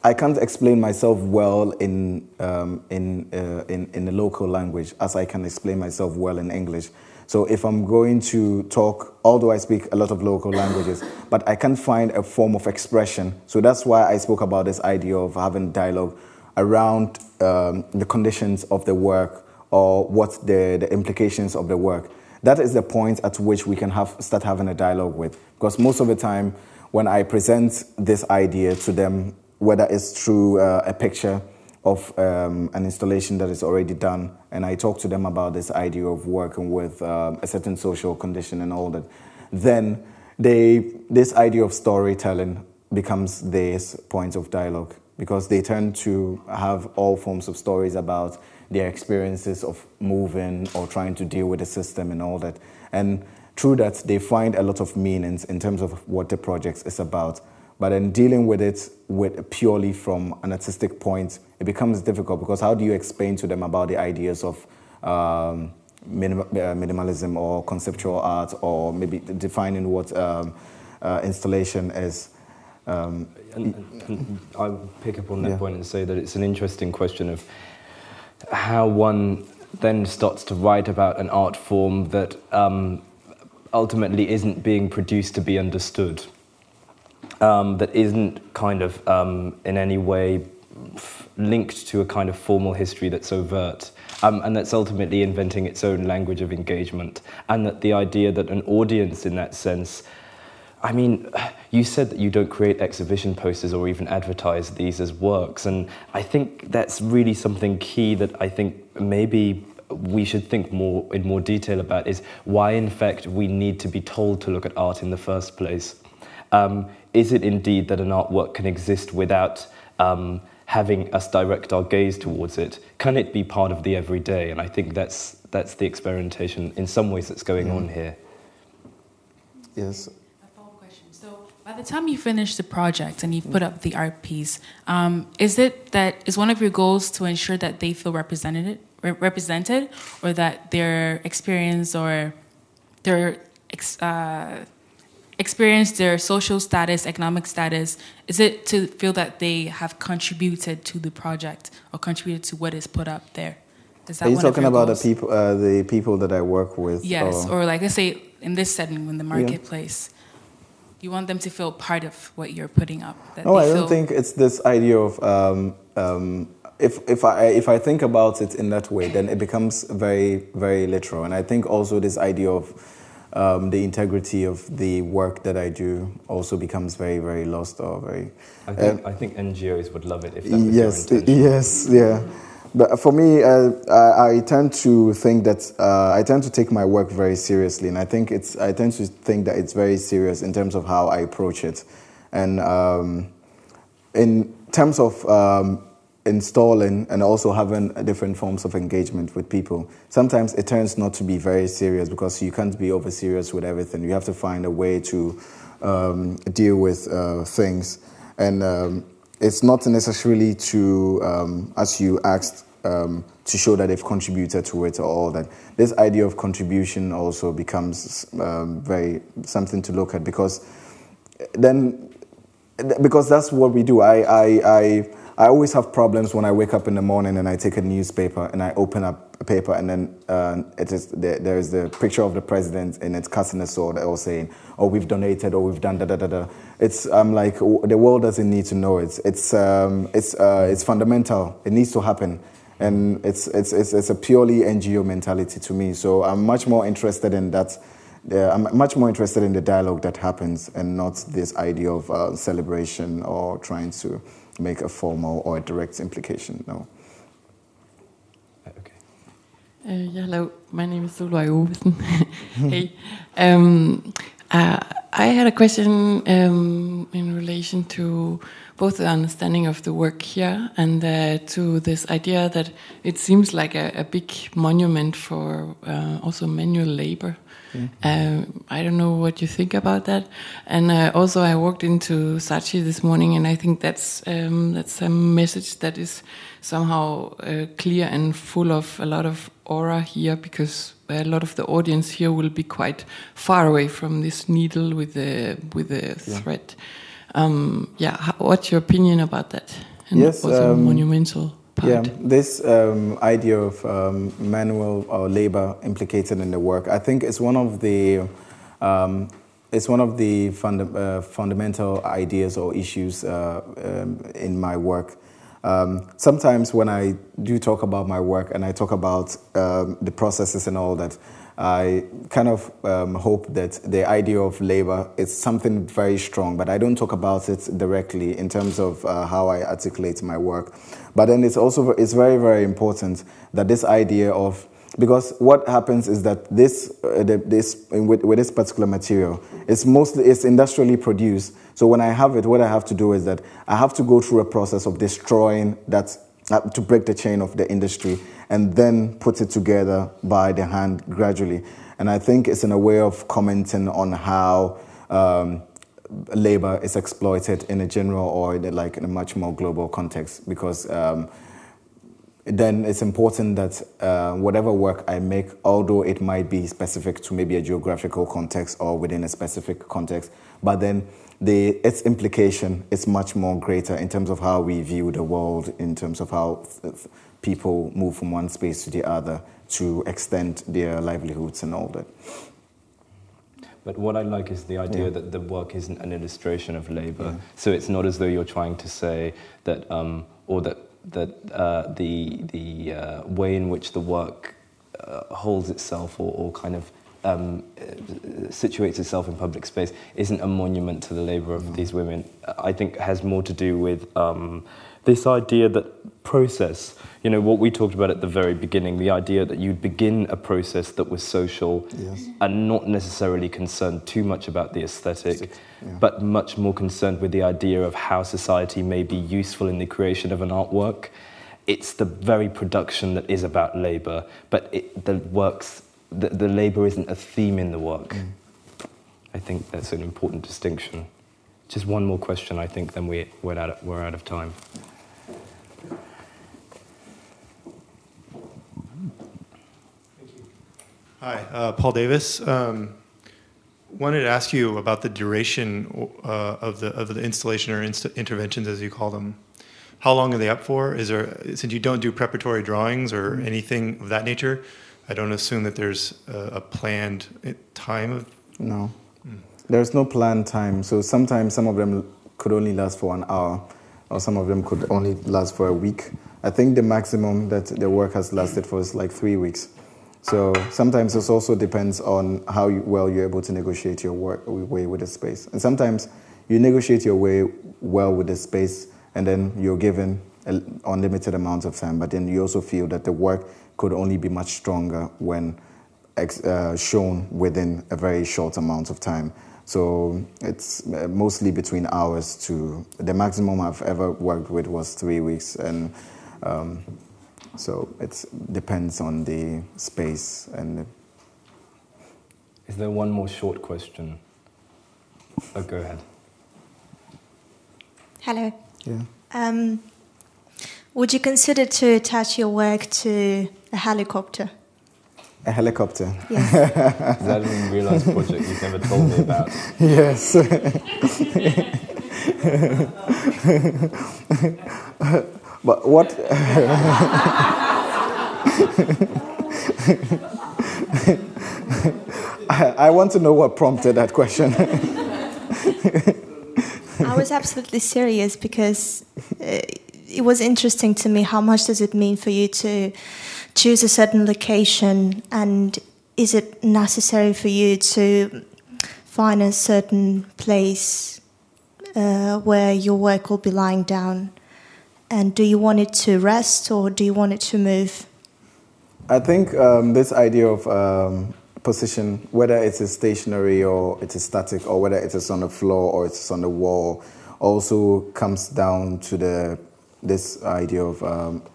can't explain myself well in the local language as I can explain myself well in English. So if I'm going to talk, although I speak a lot of local languages, but I can't find a form of expression. So that's why I spoke about this idea of having dialogue around the conditions of the work, or what the implications of the work. That is the point at which we can start having a dialogue with. Because most of the time, when I present this idea to them, whether it's through a picture of an installation that is already done, and I talk to them about this idea of working with a certain social condition and all that, then this idea of storytelling becomes their point of dialogue, because they tend to have all forms of stories about their experiences of moving or trying to deal with the system and all that. And through that, they find a lot of meanings in terms of what the project is about. But then dealing with it purely from an artistic point, it becomes difficult, because how do you explain to them about the ideas of minimalism or conceptual art, or maybe defining what installation is? And I'll pick up on that point and say that it's an interesting question of how one then starts to write about an art form that ultimately isn't being produced to be understood. That isn't kind of in any way linked to a kind of formal history that's overt, and that's ultimately inventing its own language of engagement. And that the idea that an audience in that sense, I mean, you said that you don't create exhibition posters or even advertise these as works, and I think that's really something key that I think maybe we should think in more detail about, is why in fact we need to be told to look at art in the first place. Is it indeed that an artwork can exist without having us direct our gaze towards it, can it be part of the everyday? And I think that's the experimentation in some ways that's going on here. Yes. A follow-up question. So by the time you finish the project and you put up the art piece, is one of your goals to ensure that they feel represented, or that their experience or their experience, their social status, economic status, is it to feel that they have contributed to the project or contributed to what is put up there? Is that Are you one of talking your about goals? the people that I work with? Yes, or like let's say in this setting, in the marketplace, you want them to feel part of what you're putting up. No, I don't think it's this idea of if I think about it in that way, then it becomes very, very literal. And I think also this idea of the integrity of the work that I do also becomes very, very lost or very... I think NGOs would love it if that was your intention. Yes, yeah. But for me, I tend to think that I tend to take my work very seriously, and I tend to think that it's very serious in terms of how I approach it, and in terms of installing and also having different forms of engagement with people. Sometimes it turns not to be very serious because you can't be over serious with everything. You have to find a way to deal with things, and it's not necessarily to, as you asked, to show that they've contributed to it or all that. This idea of contribution also becomes very something to look at, because that's what we do. I always have problems when I wake up in the morning and I take a newspaper and I open up a paper and then there is the picture of the president and it's cutting a sword or saying, "Oh, we've donated," or "We've done da da da da." I'm like, the world doesn't need to know it. It's fundamental. It needs to happen, and it's a purely NGO mentality to me. So I'm much more interested in that. I'm much more interested in the dialogue that happens and not this idea of celebration or trying to make a formal or a direct implication. No. Okay. Hello, my name is Solveig Ovesen. Hey. I had a question in relation to both the understanding of the work here and to this idea that it seems like a big monument for also manual labor. I don't know what you think about that. And also I walked into Saatchi this morning, and I think that's a message that is somehow clear and full of a lot of aura here, because a lot of the audience here will be quite far away from this needle with the thread. What's your opinion about that? And yes, also monumental part. Yeah, this idea of manual or labor implicated in the work, I think it's one of the fundamental ideas or issues in my work. Sometimes when I do talk about my work and I talk about the processes and all that, I kind of hope that the idea of labor is something very strong, but I don't talk about it directly in terms of how I articulate my work. But then it's very, very important that this idea of, because what happens is that with this particular material, it's industrially produced. So when I have it, what I have to do is that I have to go through a process of destroying that, to break the chain of the industry, and then put it together by the hand gradually. And I think it's in a way of commenting on how labor is exploited in a general or in a much more global context, because then it's important that whatever work I make, although it might be specific to maybe a geographical context or within a specific context, but then its implication is much more greater in terms of how we view the world, in terms of how people move from one space to the other to extend their livelihoods and all that. But what I like is the idea that the work isn't an illustration of labor. So it's not as though you're trying to say that, the way in which the work holds itself or kind of situates itself in public space isn't a monument to the labor of these women. I think has more to do with this idea that process. You know, what we talked about at the very beginning, the idea that you'd begin a process that was social, Yes. and not necessarily concerned too much about the aesthetic, Yeah. but much more concerned with the idea of how society may be useful in the creation of an artwork. It's the very production that is about labour, but the labour isn't a theme in the work. I think that's an important distinction. Just one more question, I think, then we're out of time. Hi, Paul Davis. Wanted to ask you about the duration of the installation or interventions, as you call them. How long are they up for? Since you don't do preparatory drawings or anything of that nature, I don't assume that there's a planned time of... No. There's no planned time. So sometimes some of them could only last for an hour, or some of them could only last for a week. I think the maximum that the work has lasted for is like 3 weeks. So sometimes it also depends on how well you're able to negotiate your way with the space. And sometimes you negotiate your way well with the space, and then you're given an unlimited amount of time, but then you also feel that the work could only be much stronger when shown within a very short amount of time. So it's mostly between hours to... The maximum I've ever worked with was 3 weeks, and so it depends on the space. And Is there one more short question? Oh, go ahead. Hello. yeah. Would you consider to attach your work to a helicopter? A helicopter. Yes. Is that an unrealised project you've never told me about? Yes. But what... I want to know what prompted that question. I was absolutely serious because it was interesting to me. How much does it mean for you to choose a certain location, and is it necessary for you to find a certain place where your work will be lying down? And do you want it to rest, or do you want it to move? I think this idea of position, whether it is stationary or it is static, or whether it is on the floor or it is on the wall, also comes down to this idea of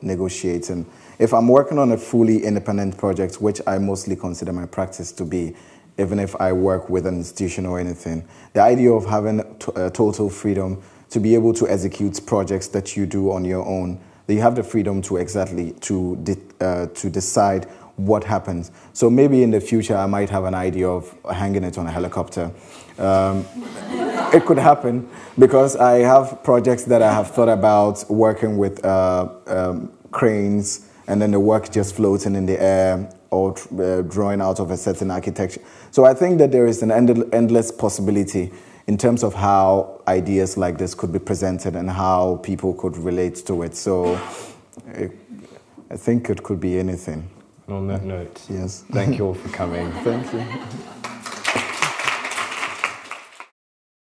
negotiating. If I'm working on a fully independent project, which I mostly consider my practice to be, even if I work with an institution or anything, the idea of having total freedom to be able to execute projects that you do on your own, that you have the freedom to decide what happens. So maybe in the future I might have an idea of hanging it on a helicopter. It could happen because I have projects that I have thought about working with cranes, and then the work just floating in the air, or drawing out of a certain architecture. So I think that there is an endless possibility in terms of how ideas like this could be presented and how people could relate to it. So I think it could be anything. On that note, yes. Thank you all for coming. Thank you.